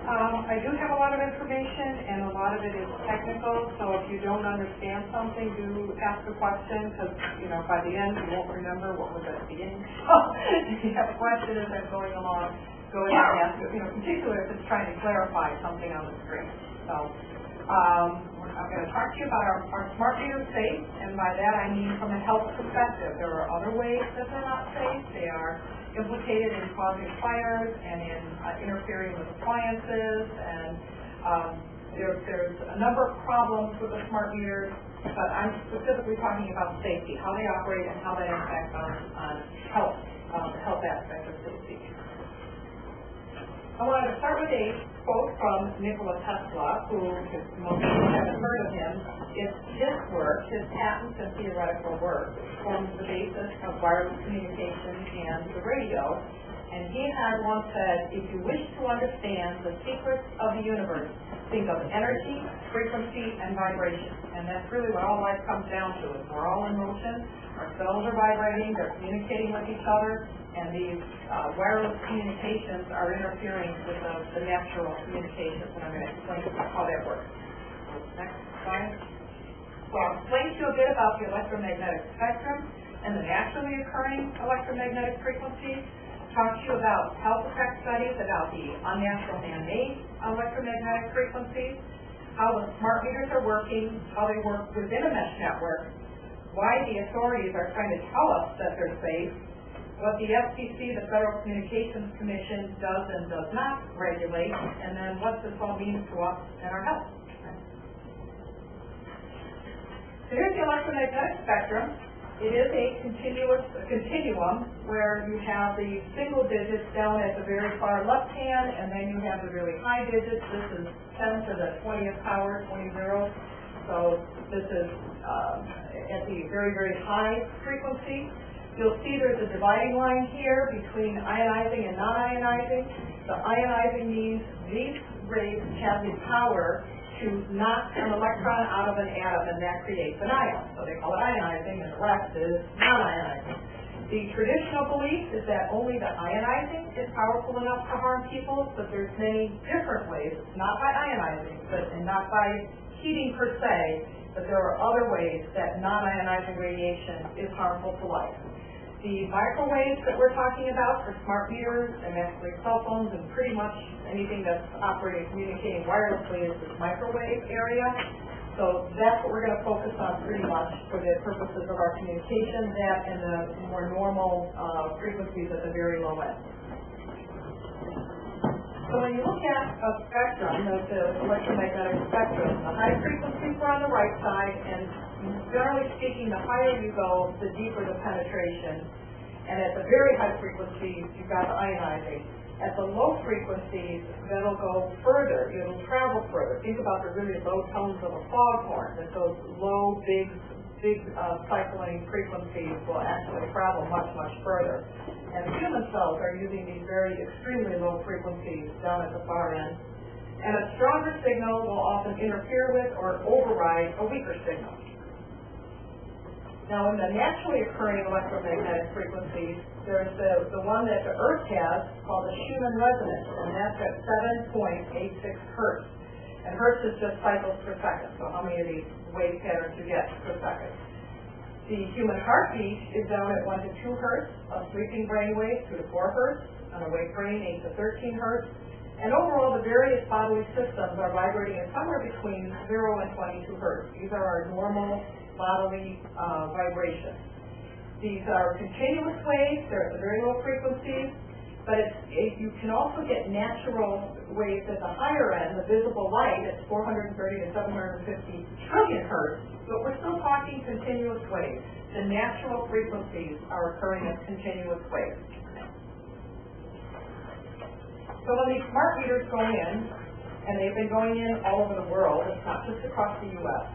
I do have a lot of information, and a lot of it is technical, so if you don't understand something, do ask a question, because, by the end, you won't remember what was at the beginning. So, if you have a question as I'm going along, go ahead and ask it, particularly if it's trying to clarify something on the screen. So, I'm going to talk to you about our smart meter safe, and by that I mean from a health perspective. There are other ways that they're not safe. They are implicated in causing fires and in interfering with appliances, and there's a number of problems with the smart meters, but I'm specifically talking about safety, how they operate and how that impacts on health, the health aspect of safety. I wanted to start with a quote from Nikola Tesla, who, if most people haven't heard of him, it's his work, his patents and theoretical work, forms the basis of wireless communication and the radio. And he had once said, if you wish to understand the secrets of the universe, think of energy, frequency, and vibration. And that's really what all life comes down to, is we're all in motion, our cells are vibrating, they're communicating with each other, and these wireless communications are interfering with the natural communications, and I'm going to explain how that works. Next slide. So I'll explain to you a bit about the electromagnetic spectrum and the naturally occurring electromagnetic frequencies, talk to you about health effect studies about the unnatural man-made electromagnetic frequencies, how the smart meters are working, how they work within a mesh network, why the authorities are trying to tell us that they're safe, what the FCC, the Federal Communications Commission, does and does not regulate, and then what this all means to us and our health. So here's the electromagnetic spectrum. It is a continuum where you have the single digits down at the very far left hand, and then you have the really high digits. This is 10 to the 20th power, 20. So this is at the very, very high frequency. You'll see there's a dividing line here between ionizing and non-ionizing. The ionizing means these rays have the power to knock an electron out of an atom, and that creates an ion. So they call it ionizing, and the rest is non-ionizing. The traditional belief is that only the ionizing is powerful enough to harm people, but there's many different ways, not by ionizing, and not by heating per se, but there are other ways that non-ionizing radiation is harmful to life. The microwaves that we're talking about for smart meters and actually cell phones and pretty much anything that's operating, communicating wirelessly is this microwave area. So that's what we're going to focus on pretty much for the purposes of our communication, that and the more normal frequencies at the very low end. So when you look at a spectrum, the electromagnetic spectrum, the high frequencies are on the right side, and generally speaking, the higher you go, the deeper the penetration. And at the very high frequencies, you've got the ionizing. At the low frequencies, that'll go further. It'll travel further. Think about the really low tones of a foghorn, that those low, big cycling frequencies will actually travel much, much further. And human cells are using these very extremely low frequencies down at the far end. And a stronger signal will often interfere with or override a weaker signal. Now, in the naturally occurring electromagnetic frequencies, there's the one that the Earth has called the Schumann resonance, and that's at 7.86 hertz. And hertz is just cycles per second, so how many of these wave patterns you get per second. The human heartbeat is down at 1 to 2 hertz, a sleeping brain wave 2 to 4 hertz, an awake brain 8 to 13 hertz, and overall the various bodily systems are vibrating at somewhere between 0 and 22 hertz. These are our normal bodily vibrations. These are continuous waves, they're at the very low frequencies, but you can also get natural waves at the higher end, the visible light at 430 to 750 trillion hertz, but we're still talking continuous waves. The natural frequencies are occurring as continuous waves. So when these smart meters go in, and they've been going in all over the world, it's not just across the U.S.,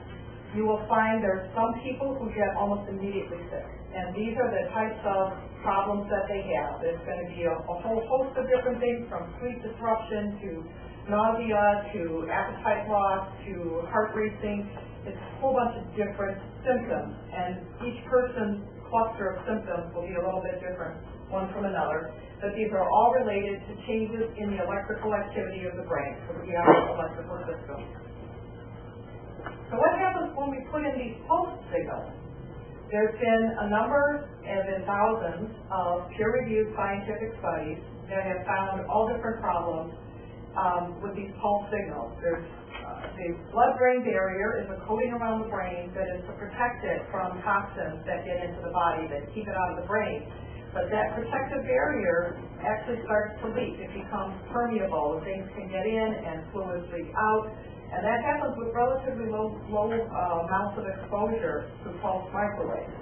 you will find there's some people who get almost immediately sick. And these are the types of problems that they have. There's going to be a whole host of different things, from sleep disruption to nausea to appetite loss to heart racing. It's a whole bunch of different symptoms, and each person's cluster of symptoms will be a little bit different one from another, but these are all related to changes in the electrical activity of the brain, so we have an electrical system. So what happens when we put in these pulse signals? There's been a number, and been thousands, of peer-reviewed scientific studies that have found all different problems with these pulse signals. There's the blood-brain barrier is a coating around the brain that is to protect it from toxins that get into the body that keep it out of the brain. But that protective barrier actually starts to leak. It becomes permeable. Things can get in and fluids leak out. And that happens with relatively low amounts of exposure to pulse microwaves.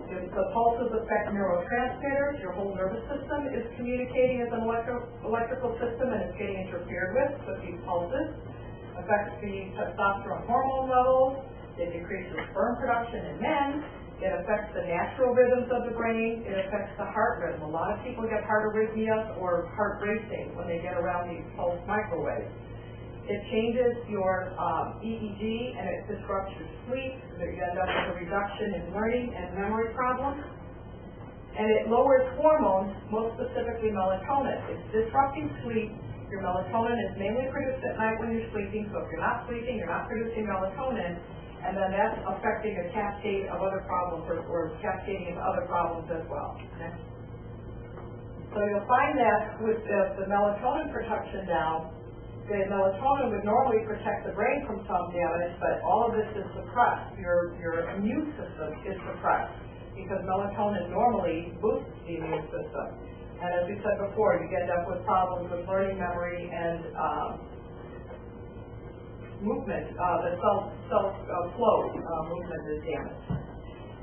If the pulses affect neurotransmitters, your whole nervous system is communicating as an electrical system, and it's getting interfered with these pulses. Affects the testosterone hormone levels. It decreases sperm production in men. It affects the natural rhythms of the brain. It affects the heart rhythm. A lot of people get heart arrhythmias or heart racing when they get around these pulse microwaves. It changes your EEG, and it disrupts your sleep. So you end up with a reduction in learning and memory problems. And it lowers hormones, most specifically melatonin. It's disrupting sleep. Your melatonin is mainly produced at night when you're sleeping, so if you're not sleeping, you're not producing melatonin, and then that's affecting a cascade of other problems, or cascading into other problems as well. Next. So you'll find that with the melatonin production down, the melatonin would normally protect the brain from some damage, but all of this is suppressed. Your immune system is suppressed because melatonin normally boosts the immune system. And as we said before, you end up with problems with learning, memory, and movement. The cell flow movement is damaged.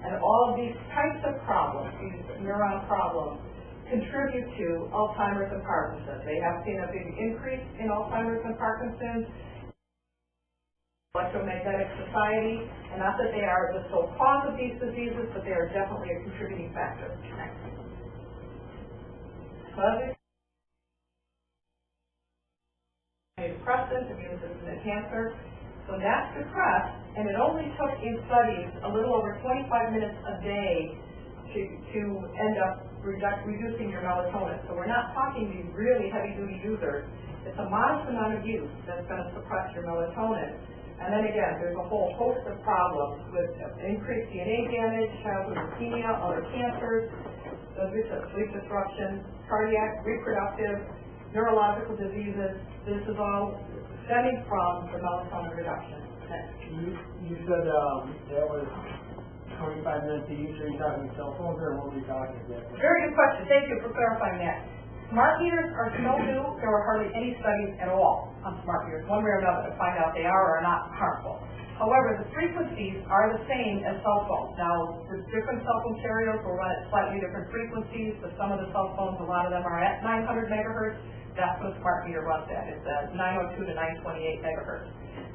And all of these types of problems, these neuron problems, contribute to Alzheimer's and Parkinson's. They have seen a big increase in Alzheimer's and Parkinson's. Electromagnetic society, and not that they are the sole cause of these diseases, but they are definitely a contributing factor. Next. Antidepressants, immune system enhancer. So that's depressed, and it only took in studies a little over 25 minutes a day to end up reducing your melatonin. So we're not talking these really heavy-duty users. It's a modest amount of use that's going to suppress your melatonin. And then again, there's a whole host of problems with increased DNA damage, childhood leukemia, other cancers, as we said, sleep disruption, cardiac, reproductive, neurological diseases. This is all stemming from the melatonin reduction. Next. You said that was 25 minutes a use. Are you talking cell phones, or what were you talking about? Very good question. Thank you for clarifying that. Smart meters are so new, there are hardly any studies at all on smart meters, one way or another, to find out they are or are not harmful. However, the frequencies are the same as cell phones. Now, the different cell phone carriers will run at slightly different frequencies, but some of the cell phones, a lot of them are at 900 megahertz. That's what a smart meter runs at. It's at 902 to 928 megahertz.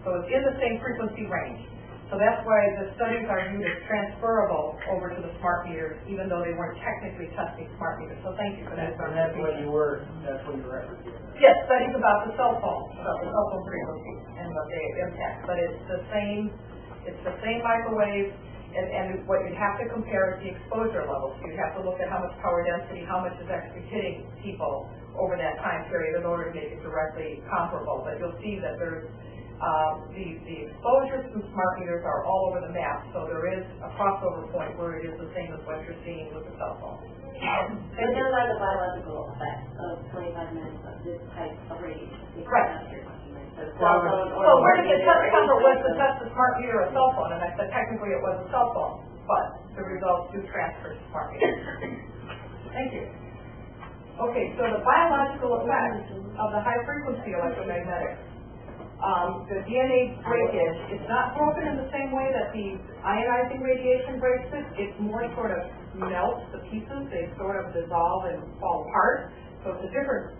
So it's in the same frequency range. So that's why the studies are viewed as transferable over to the smart meters, even though they weren't technically testing smart meters. So thank you for that. And that's what you were referencing. Yes, studies about the cell phone frequencies and what they impact. But it's the same microwave, and what you have to compare is the exposure levels. You have to look at how much power density, how much is actually hitting people over that time period in order to make it directly comparable. But you'll see that there's the exposures from smart meters are all over the map, so there is a crossover point where it is the same as what you're seeing with the cell phone. But there are the biological effects of 25 minutes of this type of radiation. Right. So where did the test number was to test the smart meter or cell phone, and I said technically it was a cell phone, but the results do transfer to smart meters. Thank you. Okay, so the biological effects of the high-frequency electromagnetics. The DNA breakage is not broken in the same way that the ionizing radiation breaks it. It more sort of melts the pieces. They sort of dissolve and fall apart. So it's a different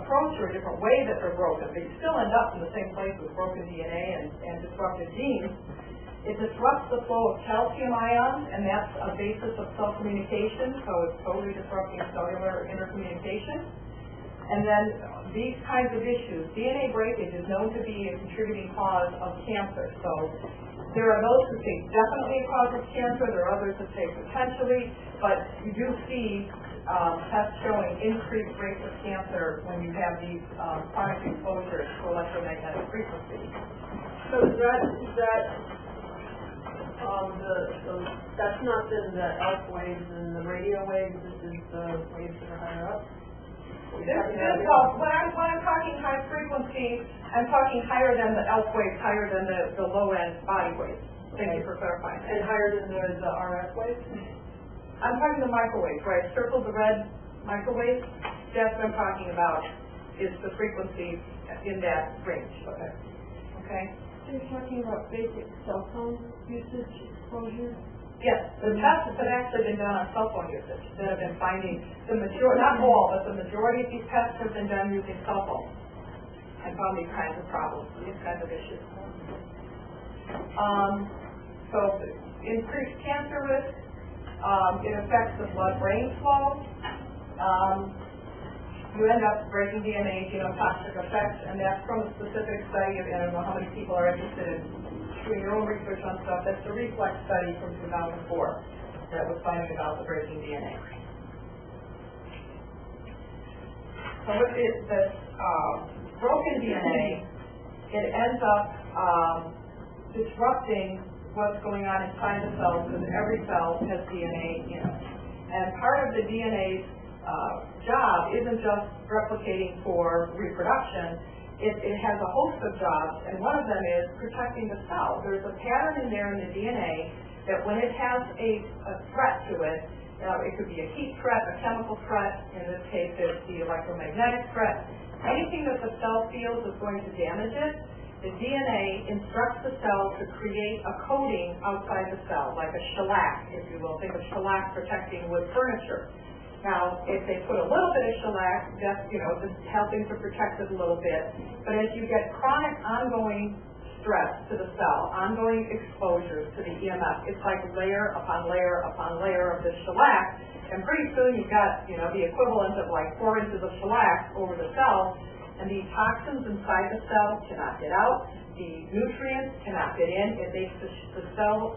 approach or a different way that they're broken. They still end up in the same place with broken DNA and disrupted genes. It disrupts the flow of calcium ions, and that's a basis of cell communication, so it's totally disrupting cellular intercommunication. And then these kinds of issues, DNA breakage is known to be a contributing cause of cancer. So there are those who say definitely a cause of cancer, there are others who say potentially, but you do see tests showing increased rates of cancer when you have these chronic exposures to electromagnetic frequency. So is that that's not the alpha waves and the radio waves, this is the waves that are higher up? When I'm talking high frequency, I'm talking higher than the alpha waves, higher than the low end body waves. Thank you for clarifying. And higher than the RF waves? I'm talking the microwaves, right? Circle the red microwaves. That's what I'm talking about, is the frequency in that range. Okay. Okay? So you're talking about basic cell phone usage exposure? Yes, the tests have actually been done on cell phone usage that have been finding the majority, not all, but the majority of these tests have been done using cell phones and found these kinds of problems, these kinds of issues. So increased cancer risk, it affects the blood-brain flow. You end up breaking DNA, genotoxic effects, and that's from a specific study of, I don't know how many people are interested in doing your own research on stuff. That's the reflex study from 2004 that was finding about the breaking DNA. So with this broken DNA, it ends up disrupting what's going on inside the cell, because every cell has DNA in it. And part of the DNA's job isn't just replicating for reproduction. It has a host of jobs, and one of them is protecting the cell. There's a pattern in there in the DNA that when it has a threat to it, it could be a heat threat, a chemical threat, in this case it's the electromagnetic threat, anything that the cell feels is going to damage it, the DNA instructs the cell to create a coating outside the cell, like a shellac, if you will. Think of shellac protecting wood furniture. Now, if they put a little bit of shellac, that's, just helping to protect it a little bit. But as you get chronic, ongoing stress to the cell, ongoing exposures to the EMF, it's like layer upon layer upon layer of this shellac, and pretty soon you've got, the equivalent of like 4 inches of shellac over the cell, and the toxins inside the cell cannot get out, the nutrients cannot get in, it makes the cell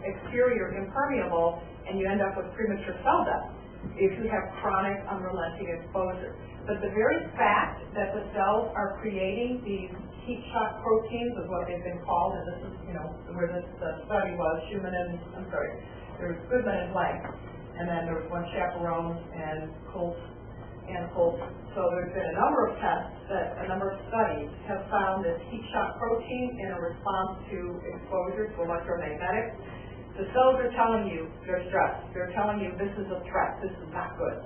exterior impermeable, and you end up with premature cell death if you have chronic unrelenting exposure. But the very fact that the cells are creating these heat shock proteins is what they've been called, and this is, where this study was, there's Goodman and Blank, and then there was one Chaperone and Colt. So there's been a number of tests a number of studies have found this heat shock protein in a response to exposure to electromagnetics. The cells are telling you they're stressed. They're telling you this is a threat. This is not good.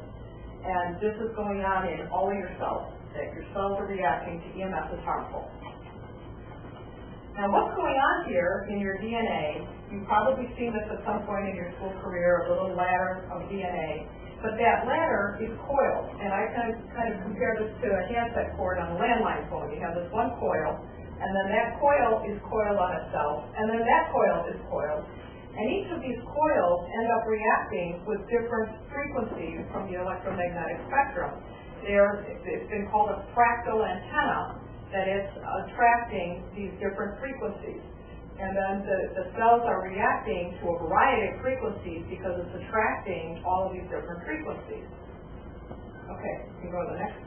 And this is going on in all of your cells, that your cells are reacting to EMF is harmful. Now what's going on here in your DNA, you've probably seen this at some point in your school career, a little ladder of DNA, but that ladder is coiled. And I kind of compare this to a handset cord on a landline phone. You have this one coil, and then that coil is coiled on itself, and then that coil is coiled. And each of these coils end up reacting with different frequencies from the electromagnetic spectrum. It's been called a fractal antenna, that it's attracting these different frequencies. And then the cells are reacting to a variety of frequencies because it's attracting all of these different frequencies. Okay, you can go to the next.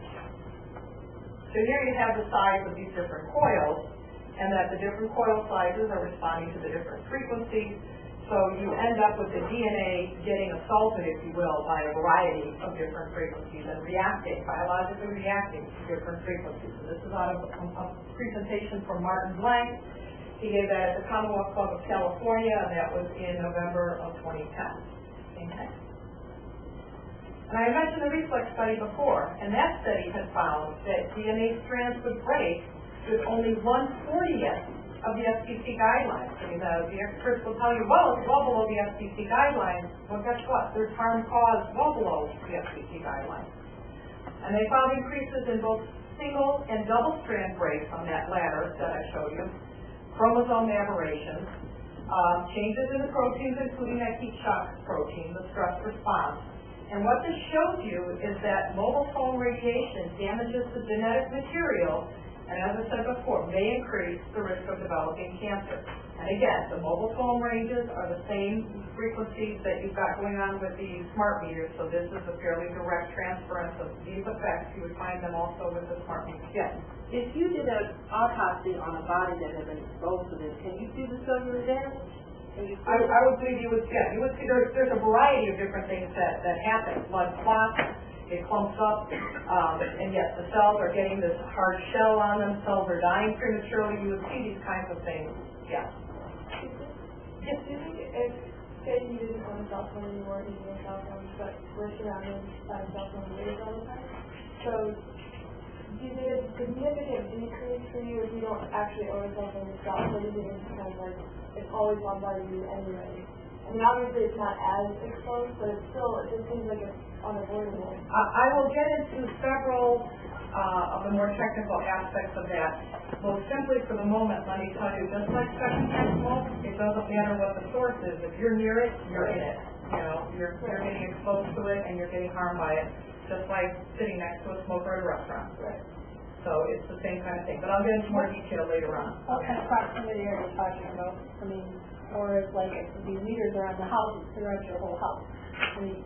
So here you have the size of these different coils, and that the different coil sizes are responding to the different frequencies. So you end up with the DNA getting assaulted, if you will, by a variety of different frequencies and biologically reacting to different frequencies. So this is out of a presentation from Martin Blank. He gave that at the Commonwealth Club of California, and that was in November of 2010. Okay. And I mentioned the reflex study before, and that study had found that DNA strands would break with only 1/40th of the SPC guidelines. I mean, the experts will tell you, well, it's well below the SPC guidelines. Well, guess what? There's harm caused well below the SPC guidelines. And they found increases in both single and double strand breaks on that ladder that I showed you, chromosome aberrations, changes in the proteins, including that heat shock protein, the stress response. And what this shows you is that mobile phone radiation damages the genetic material and as I said before, may increase the risk of developing cancer. And again, the mobile phone ranges are the same frequencies that you've got going on with the smart meters, so this is a fairly direct transference of these effects. You would find them also with the smart meters. Yes? If you did an autopsy on a body that had been exposed to this, can you see the cellular damage? I would believe you would see there's a variety of different things that happen. Blood clots, it clumps up, and yes, the cells are getting this hard shell on them, cells are dying prematurely. You would see these kinds of things. Yeah. Assuming if, say you didn't own a cell phone anymore, you using a cell phone, but we're surrounded by cell phone waves all the time, so do you need a significant decrease for you if you don't actually own a cell phone yourself, or do you think it's kind of like it's always bombarding you anyway? I mean, obviously it's not as exposed, but it just seems like it's unavoidable. I will get into several of the more technical aspects of that. Most simply for the moment, let me tell you, just like secondhand smoke, it doesn't matter what the source is. If you're near it, you're in it. You know, you're getting exposed to it and you're getting harmed by it, just like sitting next to a smoker at a restaurant. Right. So it's the same kind of thing. But I'll get into more detail later on. What kind of proximity are you talking about? I mean, or is like these meters around the house throughout your whole house? I mean,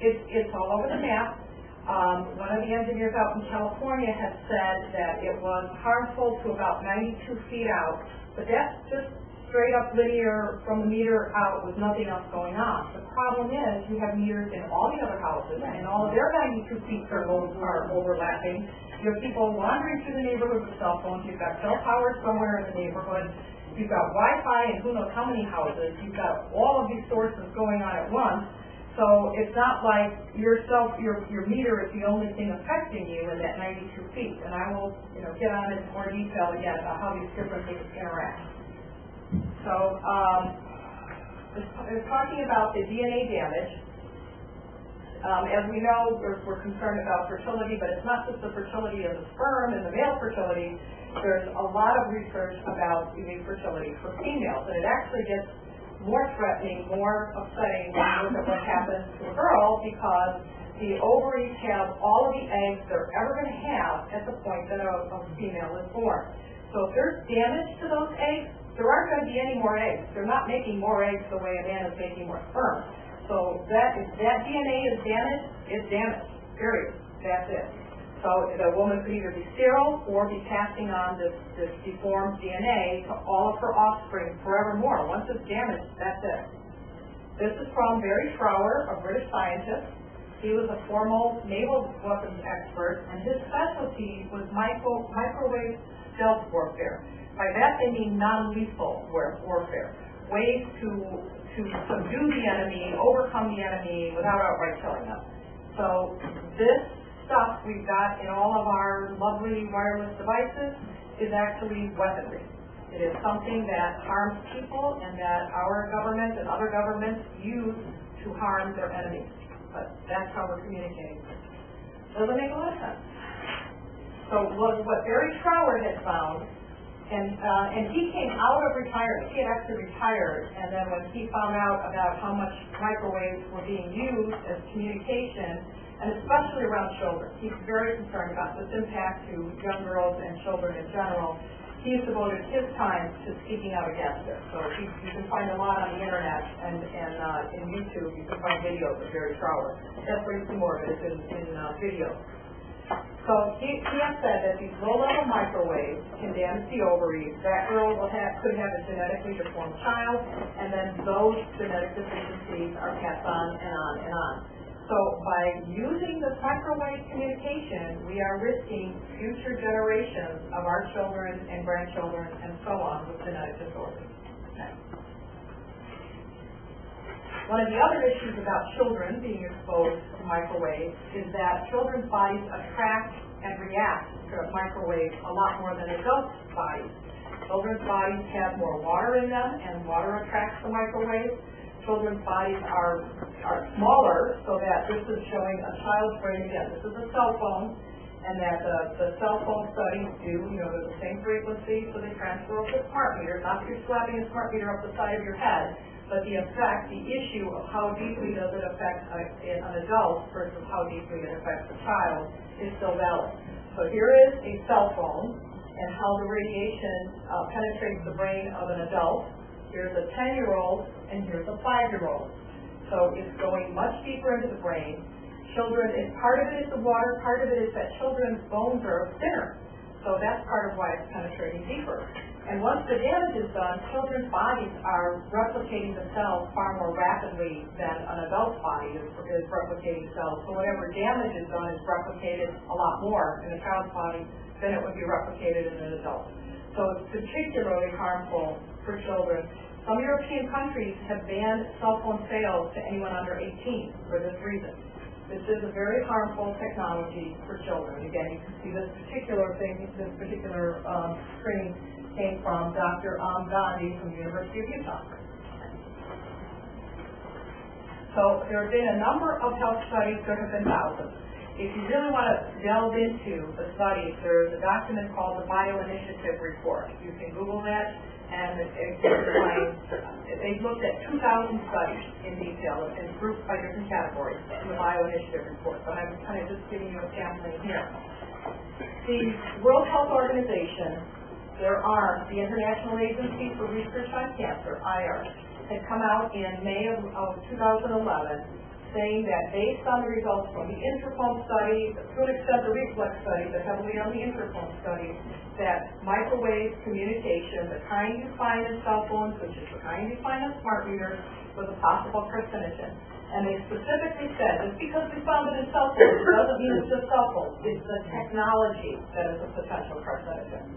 it's all over the map. One of the engineers out in California had said that it was harmful to about 92 feet out, but that's just straight up linear from the meter out with nothing else going on. The problem is you have meters in all the other houses, and all of their 92 feet circles are overlapping. You have people wandering through the neighborhood with cell phones. You've got cell towers somewhere in the neighborhood. You've got Wi-Fi in who knows how many houses. You've got all of these sources going on at once. So it's not like your meter is the only thing affecting you in that 92 feet. And I will, get on into more detail again about how these different things interact. So, talking about the DNA damage, as we know, we're concerned about fertility, but it's not just the fertility of the sperm and the male fertility. There's a lot of research about the fertility for females, and it actually gets more threatening, more upsetting when you look at what happens to a girl, because the ovaries have all of the eggs they're ever going to have at the point that a female is born. So if there's damage to those eggs, there aren't going to be any more eggs. They're not making more eggs the way a man is making more sperm. So if that DNA is damaged, it's damaged, period. That's it. So the woman could either be sterile or be passing on this deformed DNA to all of her offspring forevermore. Once it's damaged, that's it. This is from Barry Trower, a British scientist. He was a foremost naval weapons expert, and his specialty was microwave stealth warfare. By that they mean non-lethal warfare, ways to subdue the enemy, overcome the enemy without outright killing them. So this stuff we've got in all of our lovely wireless devices is actually weaponry. It is something that harms people and that our government and other governments use to harm their enemies. But that's how we're communicating. Doesn't make a lot of sense. So what Barry Trower had found, and he came out of retirement. He had actually retired, and then when he found out about how much microwaves were being used as communication, and especially around children, he's very concerned about this impact to young girls and children in general. He's devoted his time to speaking out against it. So you can find a lot on the internet and in YouTube. You can find videos of Barry Trower. That's where you see more of it, is in videos. So he has said that these low-level microwaves can damage the ovaries. That girl could have a genetically deformed child, and then those genetic deficiencies are passed on and on and on. So by using this microwave communication, we are risking future generations of our children and grandchildren and so on with genetic disorders. Okay. One of the other issues about children being exposed to microwaves is that children's bodies attract and react to microwaves a lot more than adults' bodies. Children's bodies have more water in them, and water attracts the microwave. Children's bodies are smaller, so that this is showing a child's brain. Again, this is a cell phone, and that the cell phone studies they're the same frequency, so they transfer over to smart meters. Not that you're slapping a smart meter up the side of your head, but the issue of how deeply does it affect an adult versus how deeply it affects a child is still valid. So here is a cell phone, and how the radiation penetrates the brain of an adult. Here's a 10-year-old and here's a 5-year-old. So it's going much deeper into the brain. Children, part of it is the water, part of it is that children's bones are thinner. So that's part of why it's penetrating deeper. And once the damage is done, children's bodies are replicating the cells far more rapidly than an adult's body is replicating cells. So whatever damage is done is replicated a lot more in a child's body than it would be replicated in an adult. So it's particularly harmful for children. Some European countries have banned cell phone sales to anyone under 18 for this reason. This is a very harmful technology for children. Again, you can see this particular screen came from Dr. Gandhi from the University of Utah. So there have been a number of health studies. There have been thousands. If you really want to delve into the studies, there's a document called the Bioinitiative Report. You can Google that, and they've looked at 2,000 studies in detail and grouped by different categories in the Bioinitiative Report. But I'm kind of just giving you a sampling here. The World Health Organization, the International Agency for Research on Cancer, IARC, had come out in May of 2011 saying that based on the results from the interphone study, to an extent the reflex study, but heavily on the interphone study, that microwave communication, the kind you find in cell phones, which is the kind you find in smart meters, was a possible carcinogen. And they specifically said, just because we found it in cell phones, it doesn't mean it's just cell phones. It's the technology that is a potential carcinogen.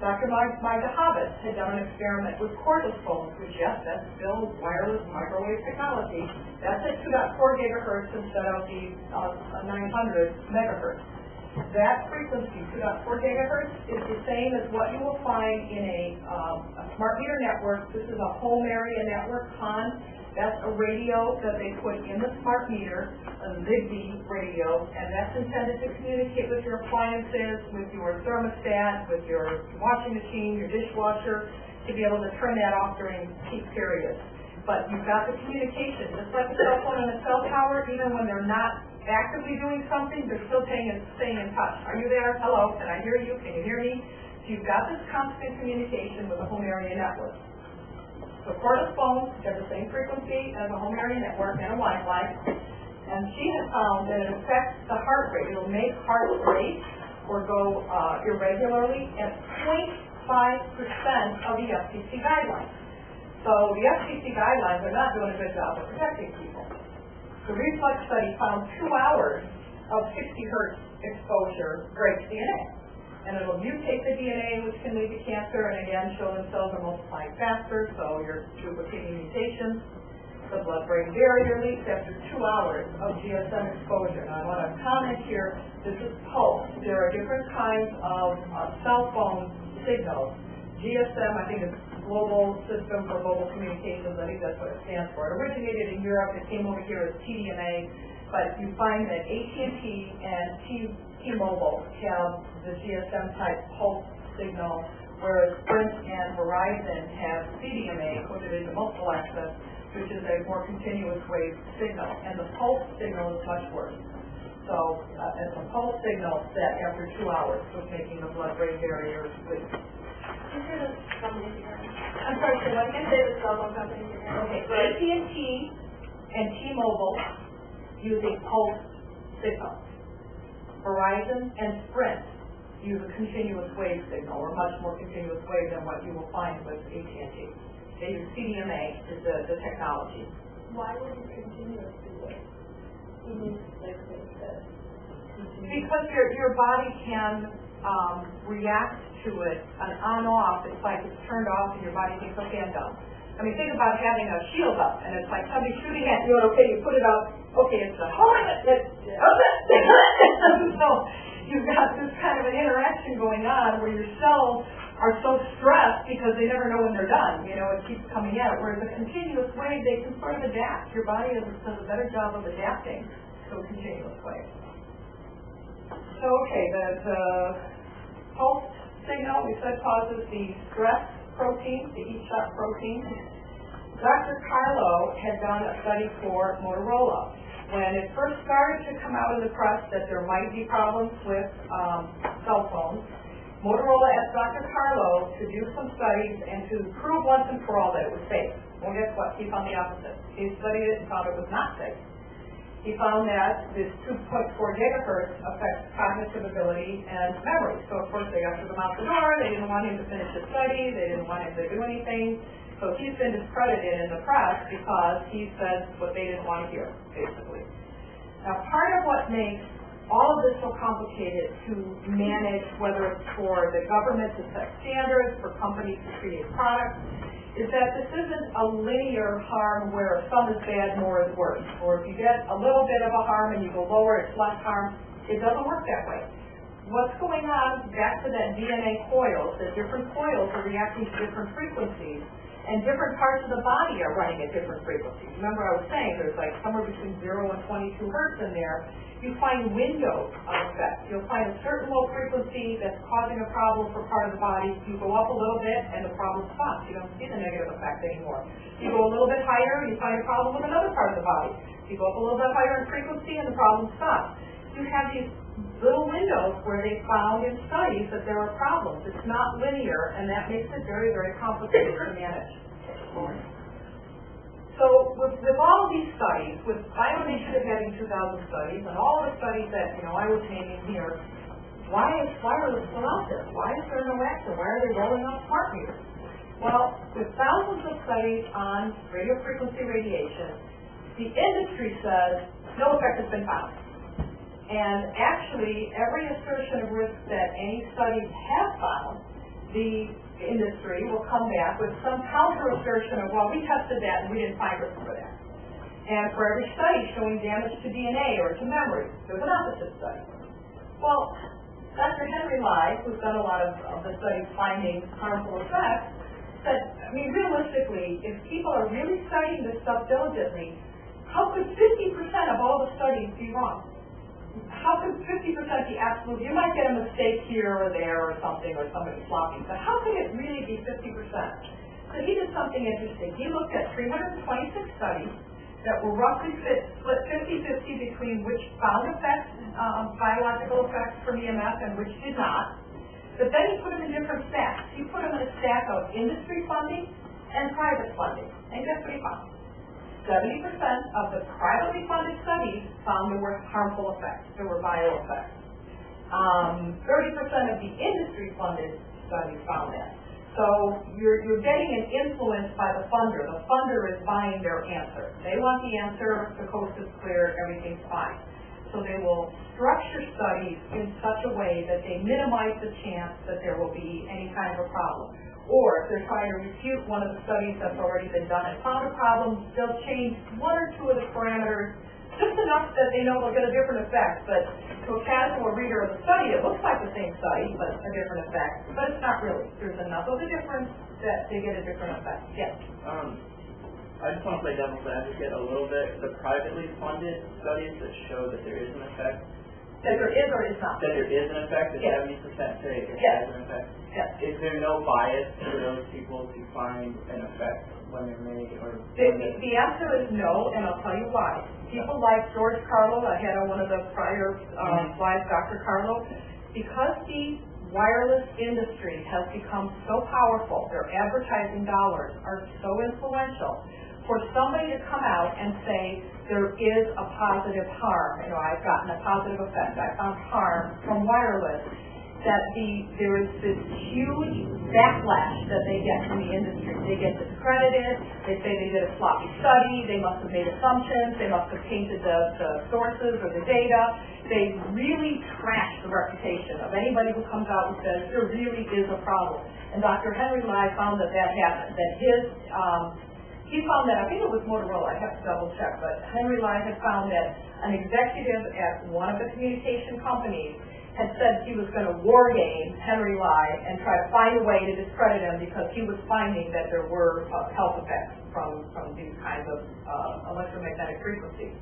Dr. Magda Havas had done an experiment with cordless phones, which, yes, that's still wireless microwave technology. That's at 2.4 gigahertz instead of the 900 megahertz. That frequency, 2.4 gigahertz, is the same as what you will find in a smart meter network. This is a home area network, CON. That's a radio that they put in the smart meter, a Zigbee radio, and that's intended to communicate with your appliances, with your thermostat, with your washing machine, your dishwasher, to be able to turn that off during peak periods. But you've got the communication, just like a cell phone and a cell tower, even when they're not actively doing something, they're still staying in touch. Are you there? Hello, can I hear you? Can you hear me? So you've got this constant communication with a home area network. So cordless phones have the same frequency as a home area network and a Wi-Fi, and she has found that it affects the heart rate. It will make heart rate or go irregularly at 0.5% of the FCC guidelines. So the FCC guidelines are not doing a good job of protecting people. The reflex study found 2 hours of 60 hertz exposure breaks DNA. And it'll mutate the DNA, which can lead to cancer, and again, children's cells are multiplying faster, so you're duplicating mutations. The blood-brain barrier leaks after 2 hours of GSM exposure. Now, I want to comment here, this is pulse. There are different kinds of cell phone signals. GSM, I think, is Global System for Mobile Communications. I think that's what it stands for. It originated in Europe. It came over here as TDMA, but you find that AT&T and T-Mobile have the GSM-type pulse signal, whereas Sprint and Verizon have CDMA, coded into multiple access, which is a more continuous wave signal. And the pulse signal is much worse. So it's a pulse signal that after 2 hours was making the blood-brain barrier weak. I'm sorry, so what again? Say the cell phone company. Okay, so AT&T and T-Mobile use a pulse signal. Verizon and Sprint use a continuous wave signal, or much more continuous wave than what you will find with AT&T. They use CDMA as the technology. Why would you continuously wave? Because your body can react to it, an on-off. It's like it's turned off and your body thinks, okay, I'm done. I mean, think about having a shield up, and it's like somebody shooting at you, and okay, you put it up, okay, it's done. Hold it! So you've got this kind of an interaction going on where your cells are so stressed because they never know when they're done. You know, it keeps coming out. Whereas a continuous wave, they can sort of adapt. Your body does a better job of adapting to a continuous wave. So, okay, the pulse signal, we said, causes the stress protein, the heat shock protein. Dr. Carlo had done a study for Motorola. When it first started to come out in the press that there might be problems with cell phones, Motorola asked Dr. Carlo to do some studies and to prove once and for all that it was safe. Well, guess what? He found the opposite. He studied it and found it was not safe. He found that this 2.4 gigahertz affects cognitive ability and memory. So, of course, they ushered him out the door. They didn't want him to finish his study. They didn't want him to do anything. So he's been discredited in the press because he said what they didn't want to hear, basically. Now, part of what makes all of this so complicated to manage, whether it's for the government to set standards, for companies to create products, is that this isn't a linear harm where some is bad, more is worse. Or if you get a little bit of a harm and you go lower, it's less harm. It doesn't work that way. What's going on, back to that DNA coils, that different coils are reacting to different frequencies, and different parts of the body are running at different frequencies. Remember I was saying there's like somewhere between 0 and 22 hertz in there. You find windows of effect. You'll find a certain low frequency that's causing a problem for part of the body. You go up a little bit and the problem stops. You don't see the negative effect anymore. You go a little bit higher and you find a problem with another part of the body. You go up a little bit higher in frequency and the problem stops. You have these little windows where they found in studies that there are problems. It's not linear, and that makes it very, very complicated to manage. So with all these studies, with BioInitiative having 2,000 studies, and all the studies that I was naming here, why is wireless still out there? Why is there no action? Why are they rolling out smart meters? Well, with thousands of studies on radio frequency radiation, the industry says no effect has been found. And actually, every assertion of risk that any studies have found, the industry will come back with some counter assertion of, well, we tested that and we didn't find risk for that. And for every study showing damage to DNA or to memory, there's an opposite study. Well, Dr. Henry Lai, who's done a lot of the studies finding harmful effects, said, realistically, if people are really studying this stuff diligently, how could 50% of all the studies be wrong? How could 50% be absolute? You might get a mistake here or there or something, or somebody flopping, but how can it really be 50%? So he did something interesting. He looked at 326 studies that were roughly split 50-50 between which found effects, biological effects from EMF and which did not. But then he put them in different stacks. He put them in a stack of industry funding and private funding. And guess what he found? 70% of the privately funded studies found there were harmful effects. There were bio effects. 30% of the industry-funded studies found that. So you're getting an influence by the funder. The funder is buying their answer. They want the answer, the coast is clear, everything's fine. So they will structure studies in such a way that they minimize the chance that there will be any kind of a problem. Or if they're trying to refute one of the studies that's already been done and found a problem, they'll change one or two of the parameters just enough that they know they'll get a different effect. But to a casual reader of the study, it looks like the same study, but a different effect. But it's not really. There's enough of a difference that they get a different effect. Yes? I just want to play devil's advocate a little bit. The privately funded studies that show that there is an effect. That there is or is not? That there is an effect, that Yes. 70% say it Yes. has an effect. Yes. Is there no bias for those people to find an effect when they're made? Or The answer is no, and I'll tell you why. People like George Carlo, I had on one of the prior slides, Dr. Carlo, because the wireless industry has become so powerful, their advertising dollars are so influential, for somebody to come out and say there is a positive harm, I've gotten a positive effect, I found harm from wireless, that there is this huge backlash that they get from the industry. They get discredited, they say they did a sloppy study, they must have made assumptions, they must have tainted the sources or the data. They really trash the reputation of anybody who comes out and says there really is a problem. And Dr. Henry Lai found that happened, that he found that, I think it was Motorola, I have to double check, but Henry Lai had found that an executive at one of the communication companies had said he was going to war game Henry Lai and try to find a way to discredit him because he was finding that there were health effects from these kinds of electromagnetic frequencies.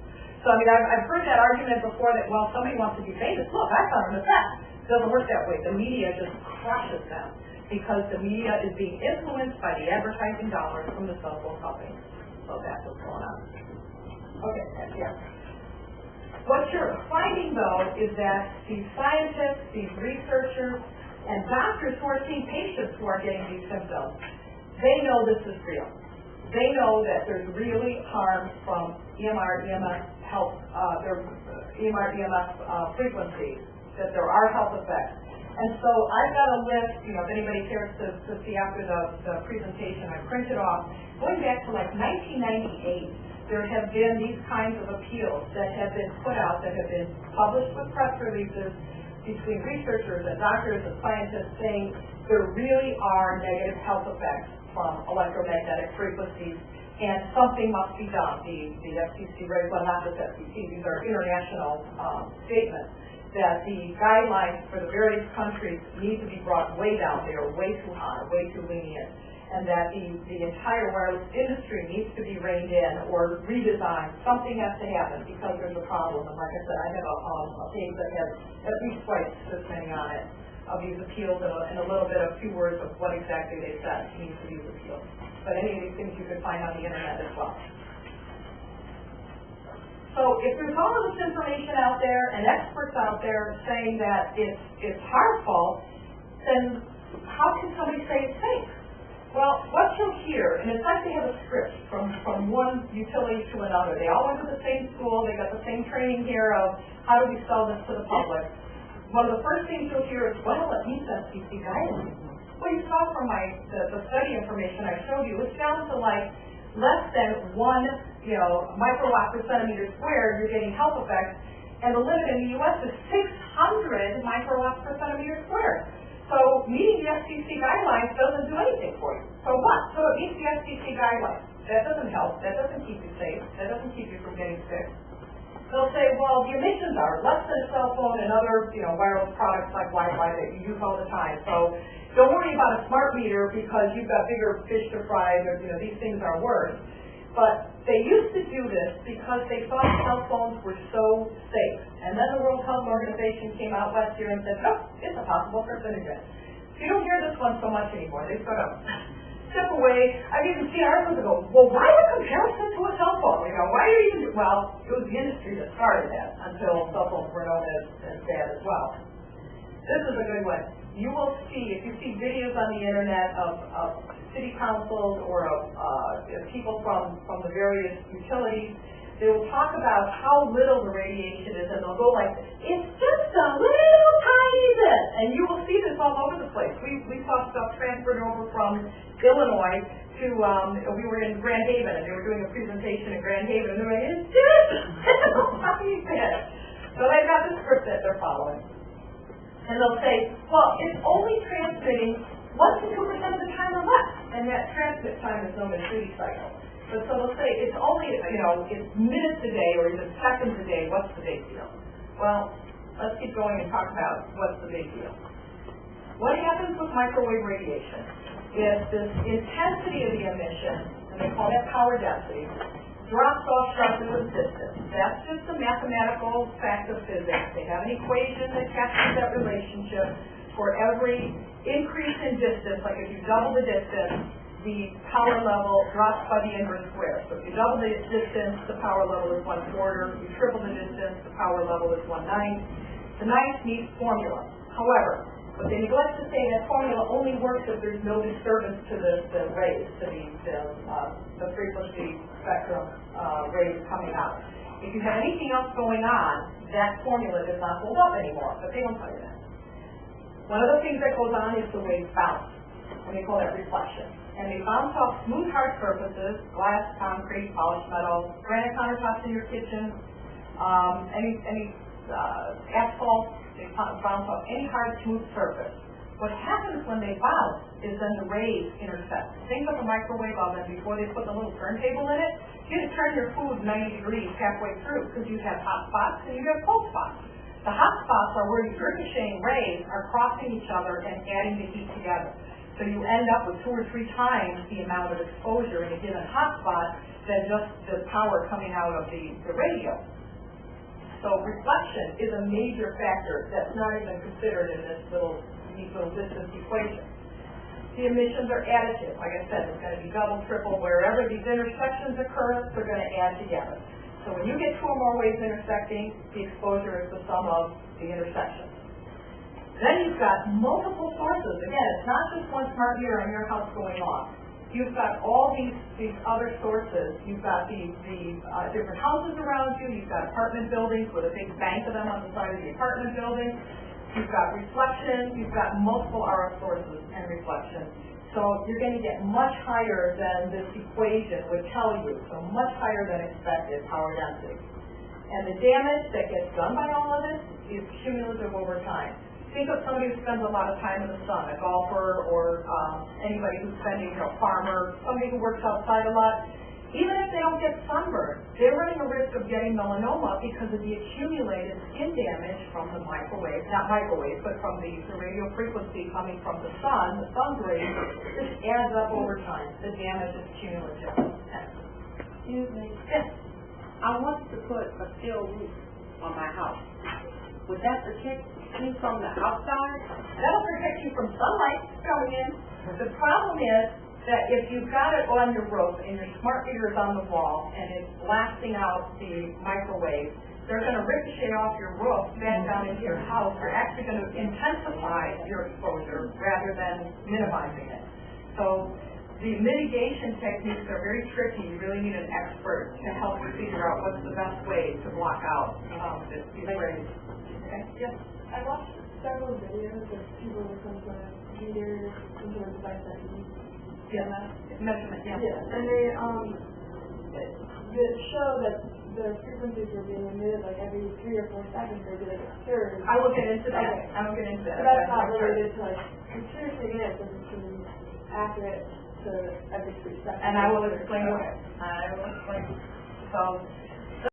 So, I've heard that argument before that, well, somebody wants to be famous. Look, I found an effect. It doesn't work that way. The media just crushes them because the media is being influenced by the advertising dollars from the cell phone companies. So that's what's going on. Okay, yeah. What you're finding, though, is that these scientists, these researchers, And doctors who are seeing patients who are getting these symptoms, they know this is real. They know that there's really harm from EMR, EMF health, EMR, EMF frequencies, that there are health effects. And so I've got a list, if anybody cares to see after the presentation, I printed off, going back to like 1998, there have been these kinds of appeals that have been put out, that have been published with press releases between researchers and doctors and scientists saying there really are negative health effects from electromagnetic frequencies, and something must be done. The FCC, well, not just FCC, these are international statements, that the guidelines for the various countries need to be brought way down. They are way too high, way too lenient, and that the entire wireless industry needs to be reined in or redesigned. Something has to happen because there's a problem. And like I said, I have a page that has at least twice this many on it of these appeals and a little bit of few words of what exactly they said needs to be appealed. But any of these things you can find on the internet as well. So if there's all of this information out there and experts out there saying that it's harmful, then how can somebody say it's safe? Well, what you'll hear, and it's like they have a script from one utility to another. They all went to the same school, they got the same training here of how do we sell this to the public. One of the first things you'll hear is, well, it meets FCC guidelines. Well, you saw from the study information I showed you, it's down to like less than 1 microwatt per centimeter squared, you're getting health effects, and the limit in the U.S. is 600 microwatts per centimeter squared. So meeting the FCC guidelines doesn't do anything for you. So what? So it meets the FCC guidelines. That doesn't help. That doesn't keep you safe. That doesn't keep you from getting sick. They'll say, well, the emissions are less than a cell phone and other wireless products like Wi-Fi that you use all the time. So don't worry about a smart meter because you've got bigger fish to fry. These things are worse. But they used to do this because they thought cell phones were so safe. And then the World Health Organization came out last year and said, nope, it's a possible carcinogen. You don't hear this one so much anymore. They sort of step away. I've even seen articles that go, well, why the comparison to a cell phone? Why do you even, well, it was the industry that started that until cell phones were known as bad as well. This is a good one. You will see, if you see videos on the internet of city councils or of people from the various utilities, they will talk about how little the radiation is, and they'll go like, it's just a little tiny bit. And you will see this all over the place. We saw stuff transferred over from Illinois to, we were in Grand Haven, and they were doing a presentation in Grand Haven, and they were like, it's just a little tiny bit. So they've got the script that they're following. And they'll say, well, it's only transmitting 1 to 2% of the time or less. And that transmit time is known as duty cycle. But so they'll say, it's only, it's minutes a day or even seconds a day. What's the big deal? Well, let's keep going and talk about what's the big deal. What happens with microwave radiation is this intensity of the emission, and they call that power density, drops off sharply with distance. That's just a mathematical fact of physics. They have an equation that captures that relationship. For every increase in distance, like if you double the distance, the power level drops by the inverse square. So if you double the distance, the power level is 1/4. You triple the distance, the power level is 1/9. The 9th needs formula. However, but they neglect to say that formula only works if there's no disturbance to the rays, to the frequency spectrum rays coming out. If you have anything else going on, that formula does not hold up anymore, but they don't tell you that. One of the things that goes on is the waves bounce, and they call that reflection. And they bounce off smooth, hard surfaces, glass, concrete, polished metal, granite countertops in your kitchen, any asphalt. They bounce off any hard, smooth surface. What happens when they bounce is then the rays intersect. Think of a microwave oven before they put the little turntable in it. You have to turn your food 90 degrees halfway through because you have hot spots and you have cold spots. The hot spots are where the ricocheting rays are crossing each other and adding the heat together. So you end up with 2 or 3 times the amount of exposure in a given hot spot than just the power coming out of the radio. So reflection is a major factor that's not even considered in these little distance equation. The emissions are additive. Like I said, it's going to be double, triple. Wherever these intersections occur, they're going to add together. So when you get 2 or more waves intersecting, the exposure is the sum of the intersections. Then you've got multiple sources. Again, it's not just one smart meter in your house going off. You've got all these other sources. You've got the different houses around you. You've got apartment buildings with a big bank of them on the side of the apartment building. You've got reflection. You've got multiple RF sources and reflection. So you're going to get much higher than this equation would tell you. So much higher than expected power density. And the damage that gets done by all of this is cumulative over time. Think of somebody who spends a lot of time in the sun, a golfer or anybody who's spending, farmer, somebody who works outside a lot. Even if they don't get sunburned, they're running a risk of getting melanoma because of the accumulated skin damage from the microwave, not microwave, but from the radio frequency coming from the sun's rays. This adds up over time. The damage is cumulative. Excuse me. Yes. I want to put a steel roof on my house. Would that protect me from the outside? That'll protect you from sunlight coming in. The problem is that if you've got it on your roof and your smart meter is on the wall and it's blasting out the microwave, they're going to ricochet off your roof back down into your house. You're actually going to intensify your exposure rather than minimizing it. So the mitigation techniques are very tricky. You really need an expert to help you figure out what's the best way to block out these rays. Okay? Yes. I watched several videos of people with some sort of meter into a device that use Measurement, yeah. And they show that the frequencies were being emitted like every 3 or 4 seconds. They did like a surge. I will get into that. Okay. I will get into that. So that's not related to like seriously it doesn't seem accurate to every 3 seconds. And I will explain why. So